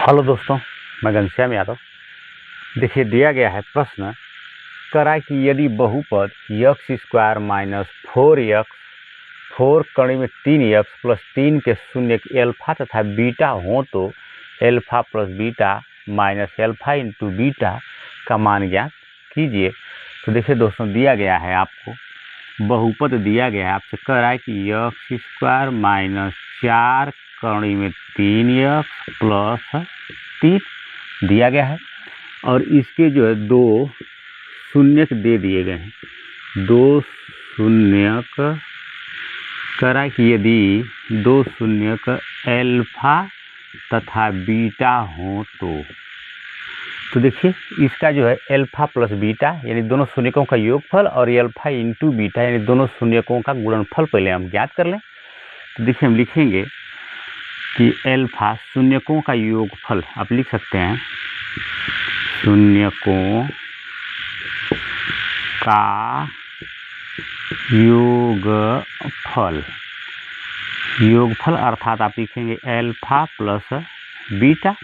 Hello दोस्तों, मैं घनश्याम यादव। देखिए, दिया गया है प्रश्न कराए कि यदि बहुपद यक्स स्क्वायर माइनस 4x 4 कड़ी में 3x प्लस 3 के शून्य एल्फा तथा बीटा हो तो alpha plus beta minus alpha into beta का मान ज्ञात कीजिए। तो देखिए दोस्तों, दिया गया है आपको बहुपद दिया गया है, आपसे कह रहा है कि यक्स स्क्वायर माइनस 4 कड़ी में 3x प्लस 3 दिया गया है और इसके जो है दो शून्यक दे दिए गए हैं। दो शून्यक कह रहा है कि यदि दो शून्यक एल्फा तथा बीटा हो तो देखिए इसका जो है एल्फा प्लस बीटा यानी दोनों शून्यकों का योगफल और एल्फा इंटू बीटा यानी दोनों शून्यकों का गुणनफल पहले हम ज्ञात कर लें। तो देखिए हम लिखेंगे कि एल्फा शून्यकों का योगफल आप लिख सकते हैं, शून्यकों का योगफल अर्थात आप लिखेंगे एल्फा प्लस बीटा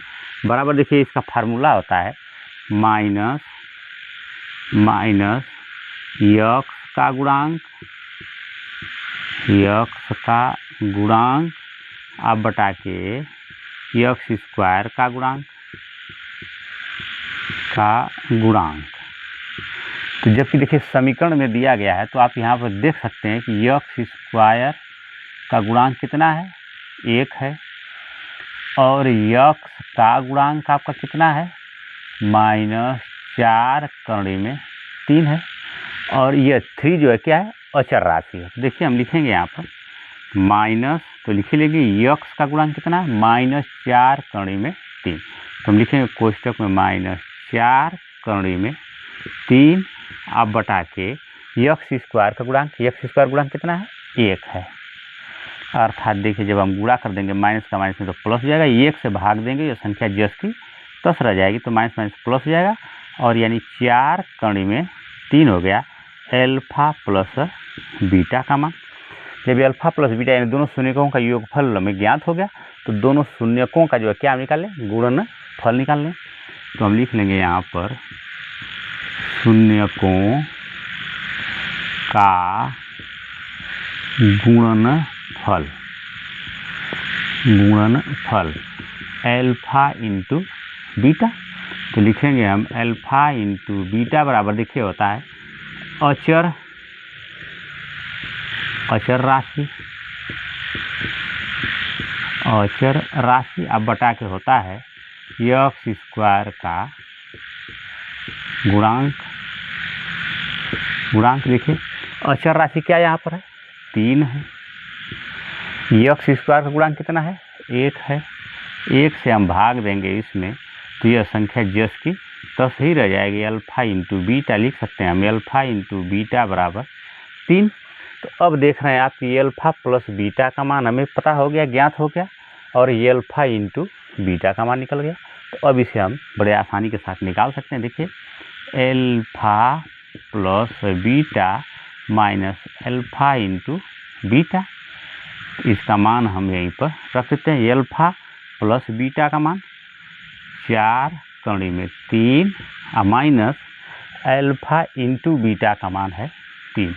बराबर, देखिए इसका फार्मूला होता है माइनस यक्स का गुणांक अब बटा के यक्स स्क्वायर का गुणांक। तो जबकि देखिए समीकरण में दिया गया है तो आप यहाँ पर देख सकते हैं कि यक्स स्क्वायर का गुणांक कितना है, 1 है, और यक्स का गुणांक आपका कितना है, -4 कड़ी में 3 है, और ये 3 जो है क्या है, अचर राशि है। तो देखिए हम लिखेंगे यहाँ पर माइनस, तो लिखे लेंगे यक्स का गुणांक कितना है, -4 कड़ी में 3। तो हम लिखेंगे कोष्टक में -4 कड़ी में 3 अब बटा के यक्स स्क्वायर का गुणांक कितना है, 1 है। अर्थात देखिए जब हम गुणा कर देंगे माइनस का माइनस में तो प्लस हो जाएगा, 1 से भाग देंगे, ये संख्या जस की तस रह जाएगी, तो माइनस माइनस प्लस हो जाएगा, और यानी 4 कड़ी में 3 हो गया एल्फा प्लस बीटा का मान। जब एल्फा प्लस बीटा यानी दोनों शून्यकों का योगफल हमें ज्ञात हो गया तो दोनों शून्यकों का जो है क्या निकालें, गुणनफल निकाल लें। तो हम लिख लेंगे यहाँ पर शून्यकों का गुणनफल एल्फा इंटू बीटा। तो लिखेंगे हम एल्फा इंटू बीटा बराबर देखिए होता है अचर राशि अब बटा के होता है यक्स स्क्वायर का गुणांक। देखिए अचर राशि क्या यहाँ पर है, 3 है, यक्स स्क्वायर का गुणांक कितना है, 1 है, 1 से हम भाग देंगे इसमें तो यह संख्या जस की तस ही रह जाएगी, अल्फा इंटू बीटा लिख सकते हैं हम, अल्फा इंटू बीटा बराबर 3। तो अब देख रहे हैं आप कि अल्फा प्लस बीटा का मान हमें पता हो गया, ज्ञात हो गया, और अल्फा इंटू बीटा का मान निकल गया। तो अब इसे हम बड़े आसानी के साथ निकाल सकते हैं। देखिए alpha plus beta minus alpha into beta, इसका मान हम यहीं पर रख सकते हैं। एल्फा प्लस बीटा का मान 4 कड़ी में 3 माइनस एल्फा इंटू बीटा का मान है 3।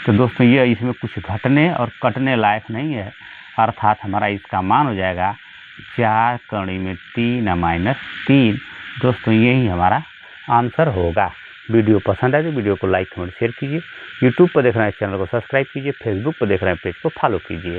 तो दोस्तों ये इसमें कुछ घटने और कटने लायक नहीं है, अर्थात हमारा इसका मान हो जाएगा 4 कड़ी में 3 माइनस 3। दोस्तों यही हमारा आंसर होगा। वीडियो पसंद आए तो वीडियो को लाइक कमेंट शेयर कीजिए। यूट्यूब पर देख रहे हैं चैनल को सब्सक्राइब कीजिए, फेसबुक पर देख रहे हैं पेज को फॉलो कीजिए।